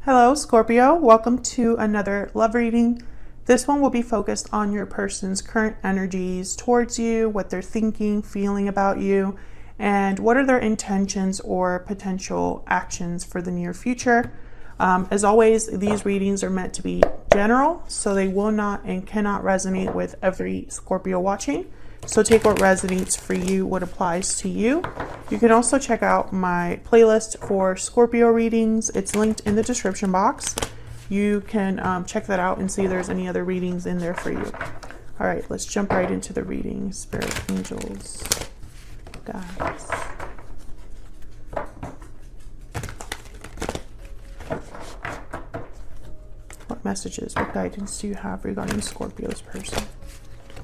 Hello, Scorpio. Welcome to another love reading. This one will be focused on your person's current energies towards you, what they're thinking, feeling about you, and what are their intentions or potential actions for the near future. As always, these readings are meant to be general, so they will not and cannot resonate with every Scorpio watching. So take what resonates for you, what applies to you. You can also check out my playlist for Scorpio readings. It's linked in the description box. You can check that out and see if there's any other readings in there for you. All right, let's jump right into the reading. Spirit, angels, guides. What messages, what guidance do you have regarding Scorpio's person?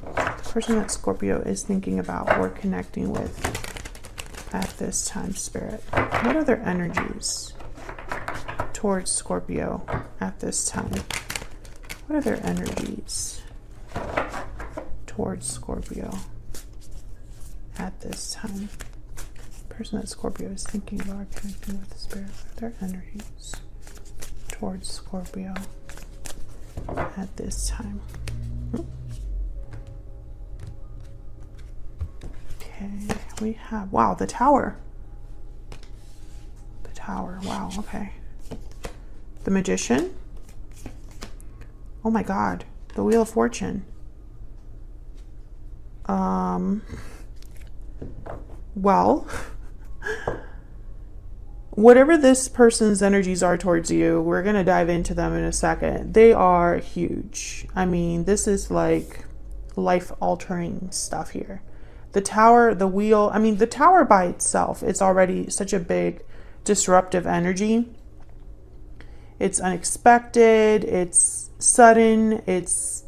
The person that Scorpio is thinking about or connecting with at this time, Spirit. What are their energies towards Scorpio at this time? What are their energies towards Scorpio at this time? The person that Scorpio is thinking about or connecting with, Spirit. What are their energies towards Scorpio at this time? Okay, we have, wow, the Tower. The Tower, wow, okay. The Magician. Oh my God, the Wheel of Fortune. Well, whatever this person's energies are towards you, we're going to dive into them in a second. They are huge. I mean, this is like life-altering stuff here. The Tower, the Wheel, I mean, the Tower by itself, it's already such a big disruptive energy. It's unexpected, it's sudden, it's,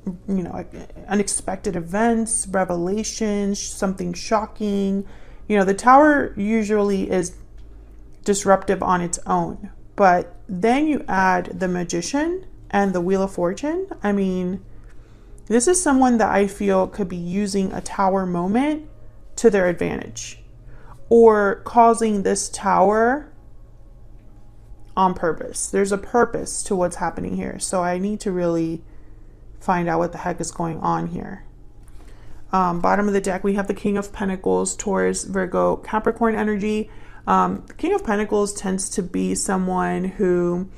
you know, unexpected events, revelations, something shocking. You know, the Tower usually is disruptive on its own, but then you add the Magician and the Wheel of Fortune. I mean, this is someone that I feel could be using a Tower moment to their advantage, or causing this Tower on purpose. There's a purpose to what's happening here. So I need to really find out what the heck is going on here. Bottom of the deck, we have the King of Pentacles, Taurus, Virgo, Capricorn energy. The King of Pentacles tends to be someone who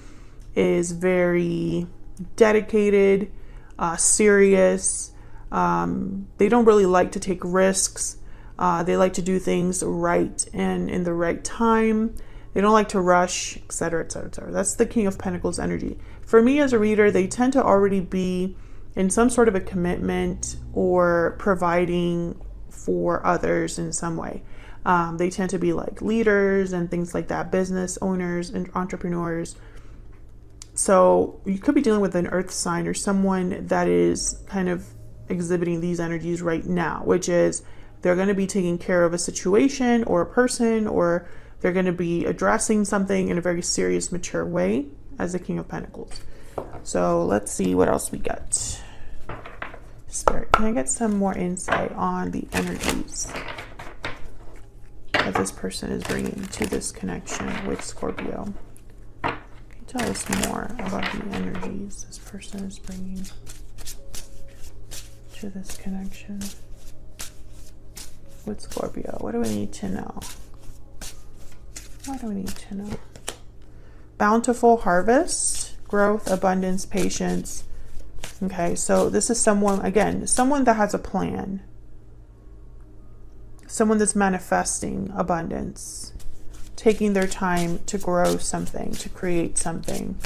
is very dedicated, serious. They don't really like to take risks. They like to do things right and in the right time. They don't like to rush, etc., etc., etc. That's the King of Pentacles energy. For me as a reader, they tend to already be in some sort of a commitment or providing for others in some way. They tend to be like leaders and things like that, business owners and entrepreneurs. So you could be dealing with an earth sign or someone that is kind of exhibiting these energies right now, which is they're going to be taking care of a situation or a person, or they're going to be addressing something in a very serious, mature way as the King of Pentacles. So let's see what else we get. Spirit, can I get some more insight on the energies that this person is bringing to this connection with Scorpio? Tell us more about the energies this person is bringing to this connection with Scorpio. What do we need to know? What do we need to know? Bountiful harvest, growth, abundance, patience. Okay, so this is someone, again, someone that has a plan. Someone that's manifesting abundance. Taking their time to grow something, to create something.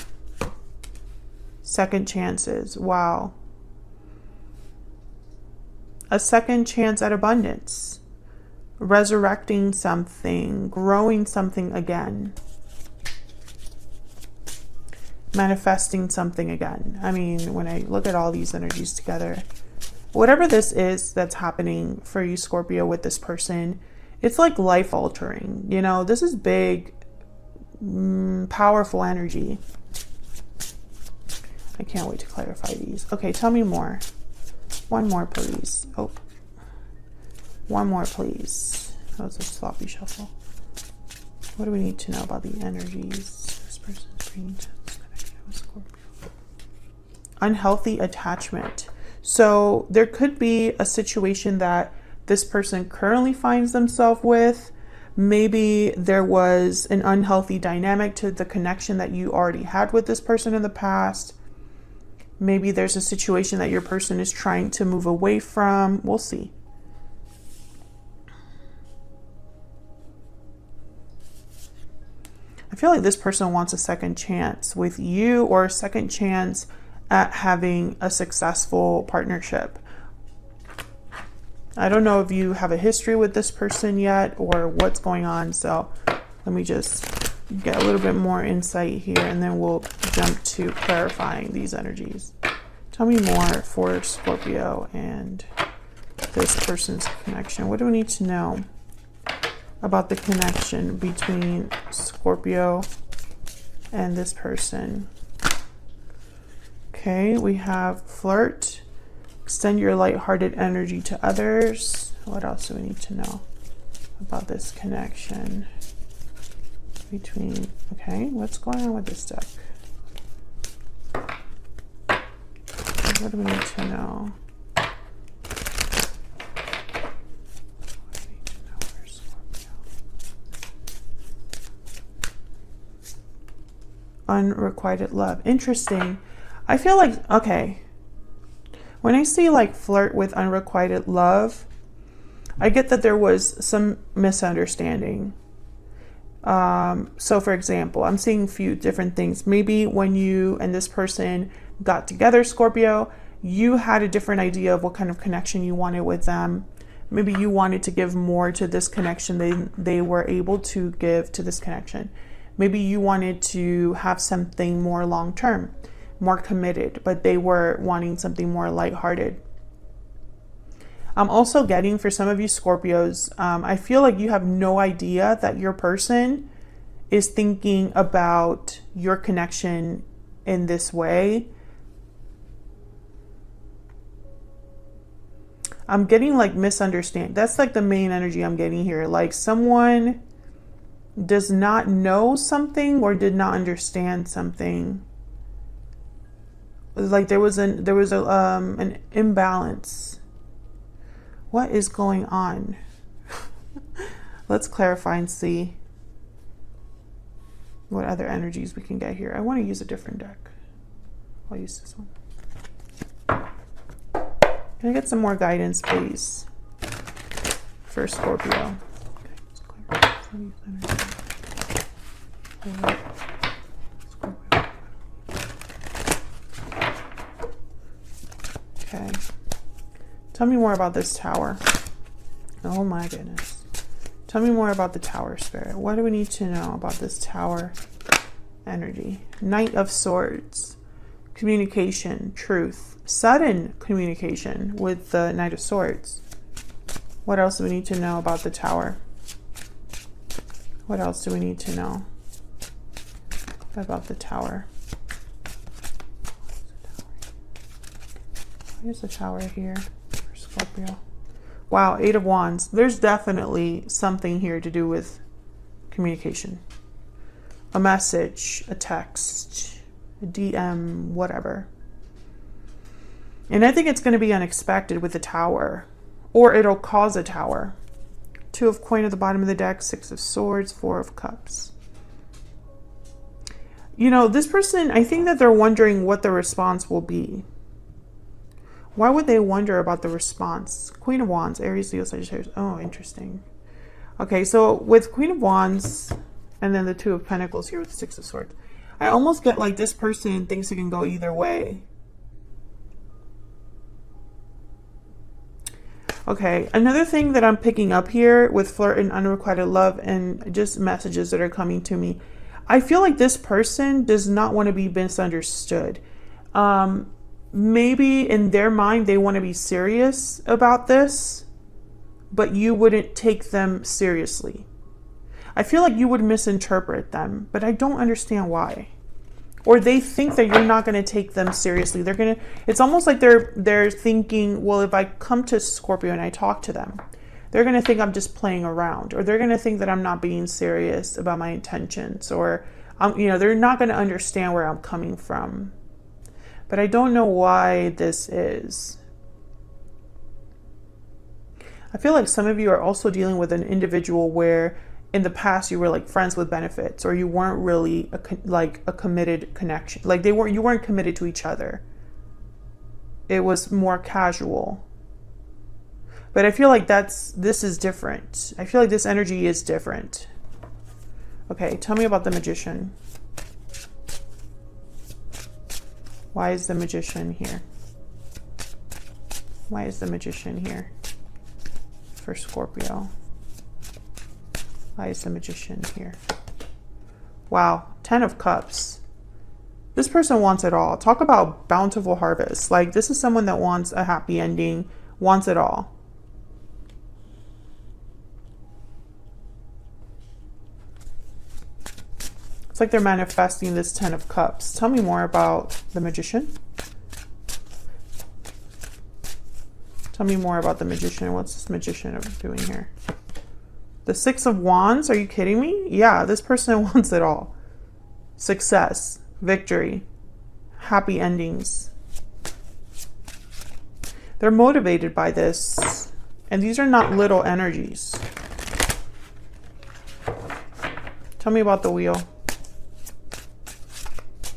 Second chances. Wow. A second chance at abundance. Resurrecting something, growing something again. Manifesting something again. I mean, when I look at all these energies together, whatever this is that's happening for you, Scorpio, with this person, it's like life altering. You know, this is big, powerful energy. I can't wait to clarify these. Okay, tell me more. One more, please. Oh, one more, please. That was a sloppy shuffle. What do we need to know about the energies this person's Unhealthy attachment. So there could be a situation that this person currently finds themselves with. Maybe there was an unhealthy dynamic to the connection that you already had with this person in the past. Maybe there's a situation that your person is trying to move away from. We'll see. I feel like this person wants a second chance with you, or a second chance at having a successful partnership. I don't know if you have a history with this person yet or what's going on. So let me just get a little bit more insight here, and then we'll jump to clarifying these energies. Tell me more for Scorpio and this person's connection. What do we need to know about the connection between Scorpio and this person? Okay, we have flirt. Extend your lighthearted energy to others. What else do we need to know about this connection between, okay, what's going on with this deck? What do we need to know? Unrequited love. Interesting. I feel like, okay, when I see like flirt with unrequited love, I get that there was some misunderstanding. So for example, I'm seeing a few different things. Maybe when you and this person got together, Scorpio, you had a different idea of what kind of connection you wanted with them. Maybe you wanted to give more to this connection than they were able to give to this connection. Maybe you wanted to have something more long-term, more committed, but they were wanting something more lighthearted. I'm also getting, for some of you Scorpios, I feel like you have no idea that your person is thinking about your connection in this way. I'm getting like misunderstand. That's like the main energy I'm getting here. Like someone does not know something or did not understand something. Like there was an imbalance. What is going on? Let's clarify and see what other energies we can get here. I want to use a different deck. I'll use this one. Can I get some more guidance, please, for Scorpio? Okay. Tell me more about this tower. Oh my goodness. Tell me more about the tower, Spirit. What do we need to know about this tower energy? Knight of Swords. Communication, truth, sudden communication with the Knight of Swords. What else do we need to know about the tower? What else do we need to know about the tower? Here's the tower here for Scorpio. Wow, Eight of Wands. There's definitely something here to do with communication. A message, a text, a DM, whatever. And I think it's going to be unexpected with the tower, or it'll cause a tower. Two of Coin at the bottom of the deck, Six of Swords, Four of Cups. You know, this person, I think that they're wondering what the response will be. Why would they wonder about the response? Queen of Wands, Aries, Leo, Sagittarius. Oh, interesting. Okay, so with Queen of Wands and then the Two of Pentacles here with the Six of Swords, I almost get like this person thinks it can go either way. Okay, another thing that I'm picking up here with flirt and unrequited love and just messages that are coming to me, I feel like this person does not want to be misunderstood. Maybe in their mind they want to be serious about this, but you wouldn't take them seriously. I feel like you would misinterpret them, but I don't understand why. Or they think that you're not going to take them seriously. It's almost like they're thinking, well, if I come to Scorpio and I talk to them, they're going to think I'm just playing around, or they're going to think that I'm not being serious about my intentions, or You know, they're not going to understand where I'm coming from. But I don't know why this is. I feel like some of you are also dealing with an individual where in the past you were like friends with benefits, or you weren't really a committed connection. Like you weren't committed to each other. It was more casual. But I feel like this is different. I feel like this energy is different. Okay, tell me about the Magician. Why is the Magician here? Why is the Magician here for Scorpio? Why is the Magician here? Wow, 10 of Cups. This person wants it all. Talk about bountiful harvest. Like, this is someone that wants a happy ending, wants it all. It's like they're manifesting this 10 of Cups. Tell me more about the Magician. Tell me more about the Magician. What's this Magician doing here? The 6 of Wands. Are you kidding me? Yeah, this person wants it all. Success, victory, happy endings. They're motivated by this. And these are not little energies. Tell me about the Wheel.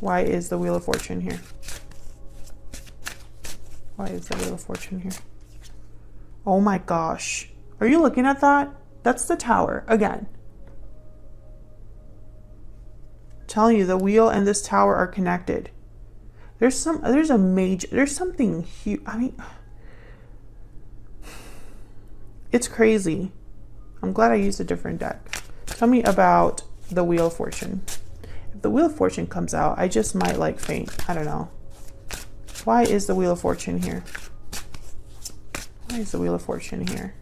Why is the Wheel of Fortune here? Why is the Wheel of Fortune here? Oh my gosh. Are you looking at that? That's the Tower again. I'm telling you, the Wheel and this Tower are connected. There's something huge. I mean, it's crazy. I'm glad I used a different deck. Tell me about the Wheel of Fortune. If the Wheel of Fortune comes out, I just might like faint. I don't know. Why is the Wheel of Fortune here? Why is the Wheel of Fortune here?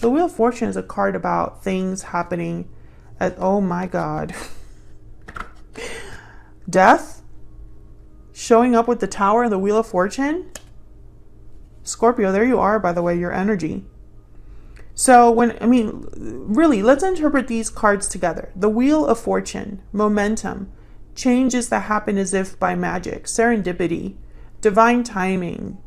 The Wheel of Fortune is a card about things happening at, oh my God. Death? Showing up with the Tower and the Wheel of Fortune? Scorpio, there you are, by the way, your energy. So really, let's interpret these cards together. The Wheel of Fortune, momentum, changes that happen as if by magic, serendipity, divine timing,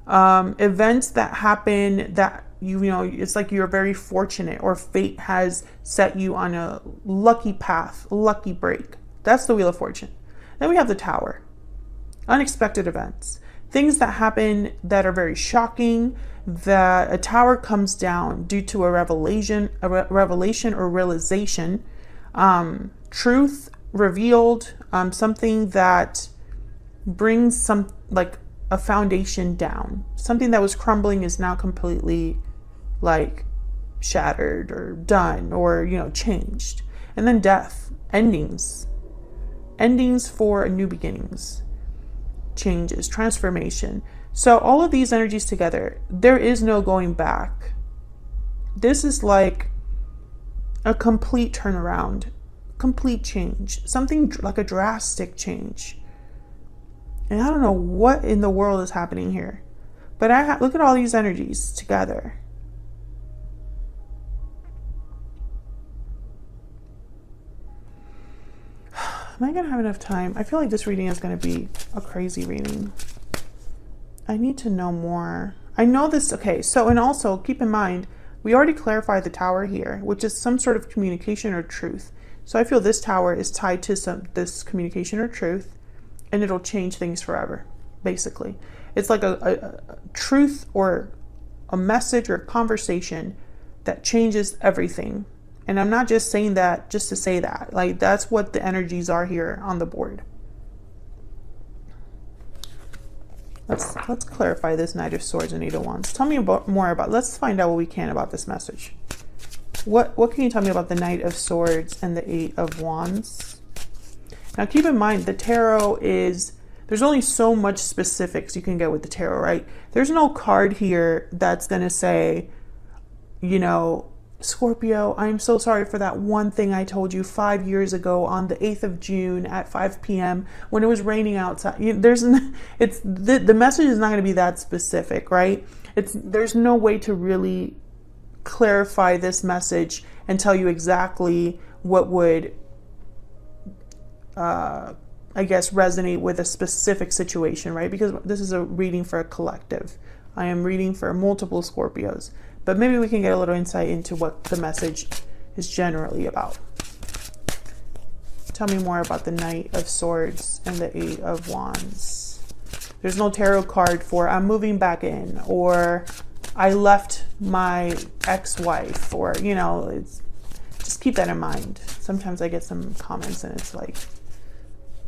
events that happen that, you know, it's like you're very fortunate, or fate has set you on a lucky path, lucky break. That's the Wheel of Fortune. Then we have the Tower, unexpected events, things that happen that are very shocking, that a tower comes down due to a revelation or realization, truth revealed, something that brings some, like a foundation down. Something that was crumbling is now completely like shattered or done, or, you know, changed. And then death, endings for new beginnings, changes, transformation. So all of these energies together, there is no going back. This is like a complete turnaround, complete change, something like a drastic change. And I don't know what in the world is happening here, but look at all these energies together. Am I gonna have enough time? I feel like this reading is gonna be a crazy reading. I need to know more. I know this, okay, so, and also keep in mind, we already clarified the Tower here, which is some sort of communication or truth. So I feel this Tower is tied to this communication or truth, and it'll change things forever, basically. It's like a truth or a message or a conversation that changes everything. And I'm not just saying that just to say that. Like, that's what the energies are here on the board. Let's clarify this Knight of Swords and Eight of Wands. Tell me more about, let's find out what we can about this message. What can you tell me about the Knight of Swords and the Eight of Wands? Now keep in mind, the tarot is, there's only so much specifics you can get with the tarot, right? There's no card here that's going to say, you know, Scorpio, I'm so sorry for that one thing I told you 5 years ago on the 8th of June at 5 p.m. when it was raining outside. The message is not going to be that specific, right? There's no way to really clarify this message and tell you exactly what would I guess, resonate with a specific situation, right? Because this is a reading for a collective. I am reading for multiple Scorpios, but maybe we can get a little insight into what the message is generally about. Tell me more about the Knight of Swords and the Eight of Wands. There's no tarot card for I'm moving back in, or I left my ex-wife, or, you know, just keep that in mind. Sometimes I get some comments and it's like,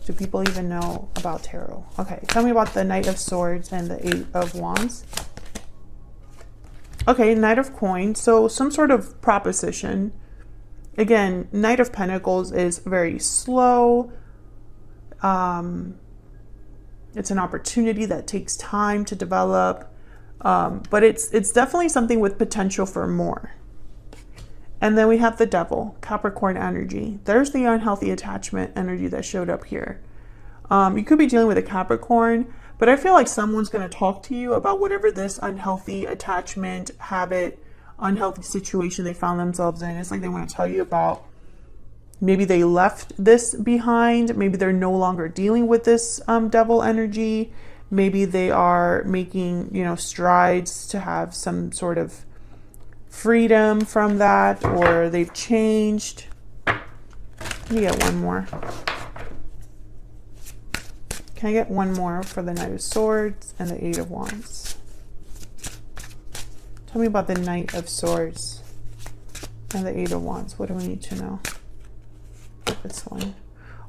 do people even know about tarot? Okay, tell me about the Knight of Swords and the Eight of Wands. Okay, Knight of Coins. So some sort of proposition. Again, Knight of Pentacles is very slow. It's an opportunity that takes time to develop. But it's definitely something with potential for more. And then we have the Devil, Capricorn energy. There's the unhealthy attachment energy that showed up here. You could be dealing with a Capricorn, but I feel like someone's going to talk to you about whatever this unhealthy attachment, habit, unhealthy situation they found themselves in. It's like they want to tell you about, maybe they left this behind. Maybe they're no longer dealing with this Devil energy. Maybe they are making, you know, strides to have some sort of freedom from that, or they've changed. Let me get one more. Can I get one more for the Knight of Swords and the Eight of Wands? Tell me about the Knight of Swords and the Eight of Wands. What do we need to know? This one.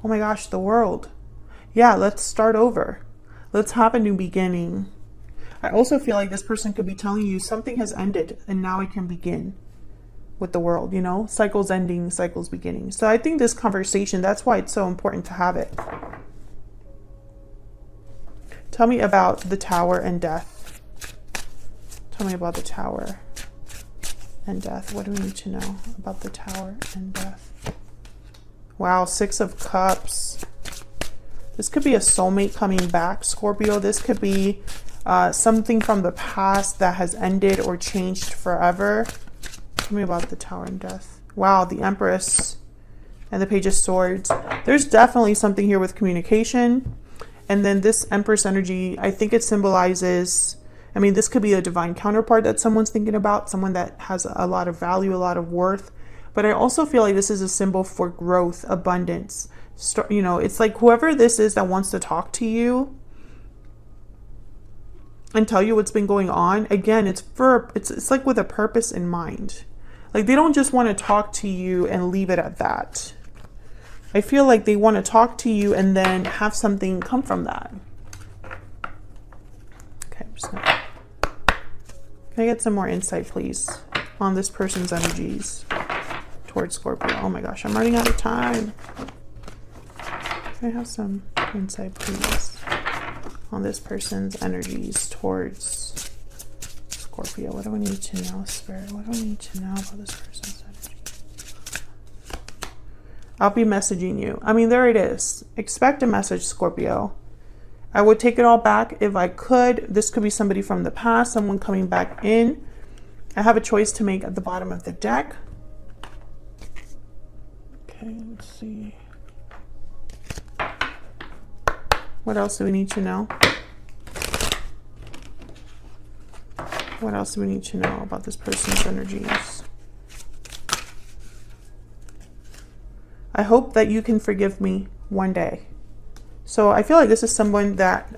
Oh my gosh, the World. Yeah, let's start over. Let's have a new beginning. I also feel like this person could be telling you something has ended and now it can begin with the World, you know, cycles ending, cycles beginning. So I think this conversation, that's why it's so important to have it. Tell me about the Tower and Death. Tell me about the Tower and Death. What do we need to know about the Tower and Death? Wow, Six of Cups. This could be a soulmate coming back, Scorpio. This could be something from the past that has ended or changed forever. Tell me about the Tower and Death. Wow, the Empress and the Page of Swords. There's definitely something here with communication. And then this Empress energy, I think it symbolizes, I mean, this could be a divine counterpart that someone's thinking about, someone that has a lot of value, a lot of worth. But I also feel like this is a symbol for growth, abundance. You know, it's like whoever this is that wants to talk to you and tell you what's been going on, again, it's like with a purpose in mind. Like they don't just want to talk to you and leave it at that. I feel like they want to talk to you and then have something come from that. Okay, I'm just gonna... Can I get some more insight, please, on this person's energies towards Scorpio? Oh my gosh, I'm running out of time. Can I have some insight, please, on this person's energies towards Scorpio? What do I need to know, Spirit? What do I need to know about this person's energy? I'll be messaging you. I mean, there it is. Expect a message, Scorpio. I would take it all back if I could. This could be somebody from the past, someone coming back in. I have a choice to make at the bottom of the deck. Okay, let's see. What else do we need to know? What else do we need to know about this person's energies? I hope that you can forgive me one day. So I feel like this is someone that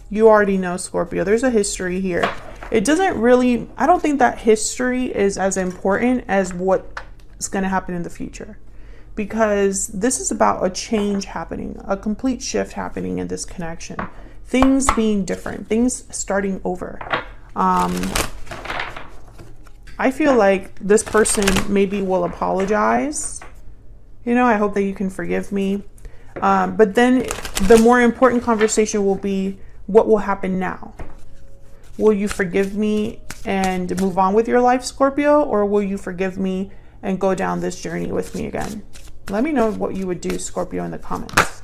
you already know, Scorpio. There's a history here. It doesn't really, I don't think that history is as important as what's going to happen in the future. Because this is about a change happening, a complete shift happening in this connection. Things being different, things starting over. I feel like this person maybe will apologize. You know, I hope that you can forgive me. But then the more important conversation will be, what will happen now? Will you forgive me and move on with your life, Scorpio? Or will you forgive me and go down this journey with me again? Let me know what you would do, Scorpio, in the comments.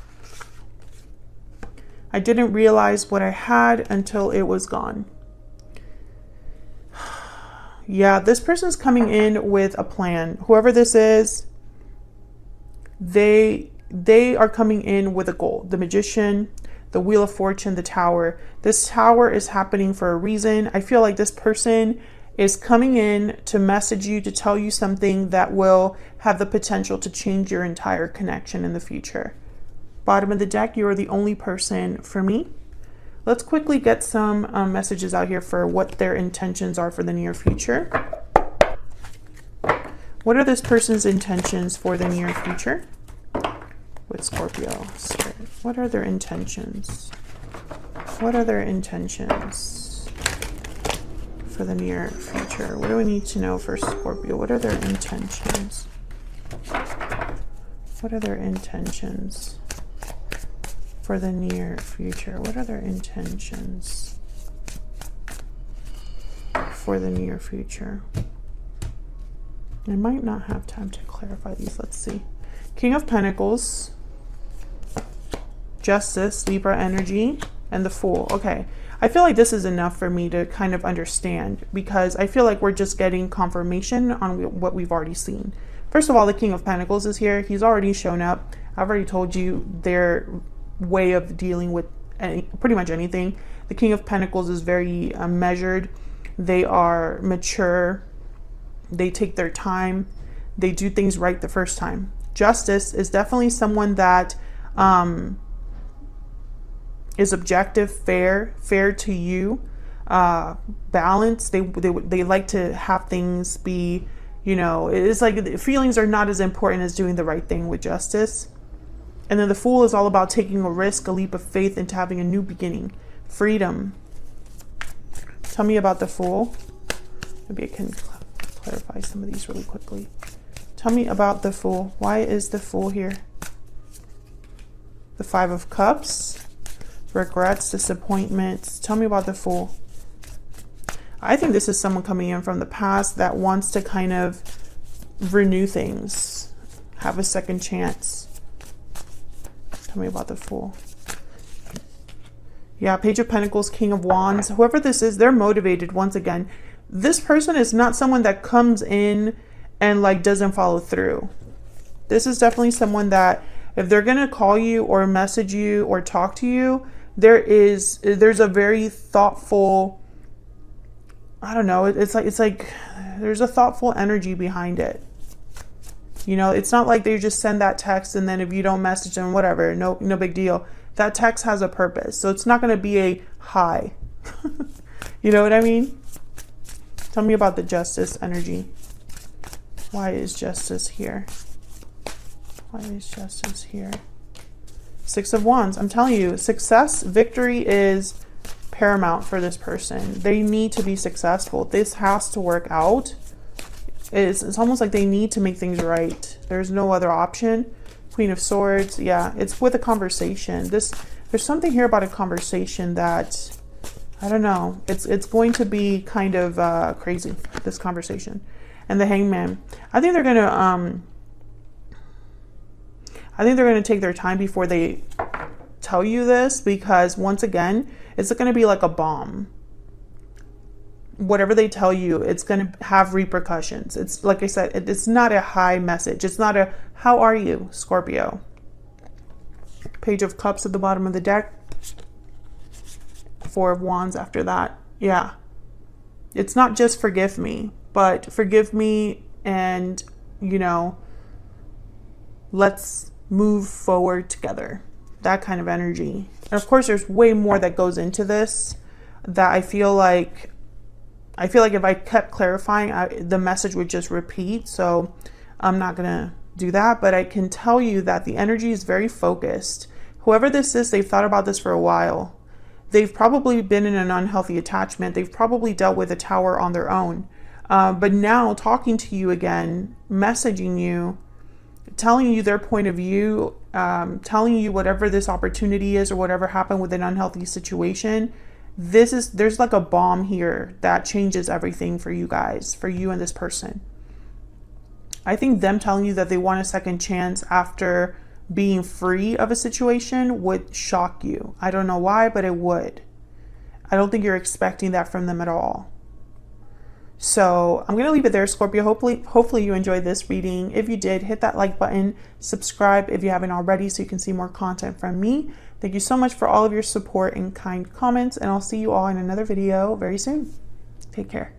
I didn't realize what I had until it was gone. Yeah, this person's coming in with a plan. Whoever this is, they they are coming in with a goal. The Magician, the Wheel of Fortune, the Tower. This Tower is happening for a reason. I feel like this person is coming in to message you, to tell you something that will have the potential to change your entire connection in the future. Bottom of the deck, you are the only person for me. Let's quickly get some messages out here for what their intentions are for the near future. What are this person's intentions for the near future? With Scorpio Spirit. What are their intentions? What are their intentions for the near future? What do we need to know for Scorpio? What are their intentions? What are their intentions for the near future? What are their intentions for the near future? I might not have time to clarify these. Let's see. King of Pentacles, Justice, Libra energy, and the Fool. Okay. I feel like this is enough for me to kind of understand, because I feel like we're just getting confirmation on what we've already seen. First of all, the King of Pentacles is here. He's already shown up. I've already told you their way of dealing with pretty much anything. The King of Pentacles is very measured. They are mature. They take their time. They do things right the first time. Justice is definitely someone that is objective, fair to you, balanced. They like to have things be, you know, it's like feelings are not as important as doing the right thing with Justice. And then the Fool is all about taking a risk, a leap of faith into having a new beginning, freedom. Tell me about the Fool. Maybe I can clarify some of these really quickly. Tell me about the Fool. Why is the Fool here? The Five of Cups. Regrets, disappointments. Tell me about the Fool. I think this is someone coming in from the past that wants to kind of renew things, have a second chance. Tell me about the Fool. Yeah, Page of Pentacles, King of Wands. Whoever this is, they're motivated once again. This person is not someone that comes in and like doesn't follow through. This is definitely someone that if they're going to call you or message you or talk to you, there's a very thoughtful, I don't know, it's like there's a thoughtful energy behind it. You know, it's not like they just send that text and then if you don't message them, whatever, no big deal. That text has a purpose. So it's not going to be a hi. You know what I mean? Tell me about the Justice energy. Why is Justice here? Why is Justice here? Six of Wands. I'm telling you, success, victory is paramount for this person. They need to be successful. This has to work out. It's almost like they need to make things right. There's no other option. Queen of Swords. Yeah, it's with a conversation. There's something here about a conversation that, I don't know. It's going to be kind of crazy, this conversation. And the Hangman. I think they're going to take their time before they tell you this, because once again, it's going to be like a bomb. Whatever they tell you, it's going to have repercussions. It's like I said, it's not a high message. It's not a, how are you, Scorpio? Page of Cups at the bottom of the deck. Four of Wands after that. Yeah. It's not just forgive me, but forgive me and, you know, let's move forward together. That kind of energy. And of course, there's way more that goes into this that I feel like if I kept clarifying, the message would just repeat. So I'm not going to do that. But I can tell you that the energy is very focused. Whoever this is, they've thought about this for a while. They've probably been in an unhealthy attachment. They've probably dealt with a tower on their own. But now talking to you again, messaging you, telling you their point of view, telling you whatever this opportunity is or whatever happened with an unhealthy situation, there's like a bomb here that changes everything for you guys, for you and this person. I think them telling you that they want a second chance after being free of a situation would shock you. I don't know why, but it would. I don't think you're expecting that from them at all. So I'm going to leave it there, Scorpio. Hopefully you enjoyed this reading. If you did, hit that like button, subscribe if you haven't already so you can see more content from me. Thank you so much for all of your support and kind comments, and I'll see you all in another video very soon. Take care.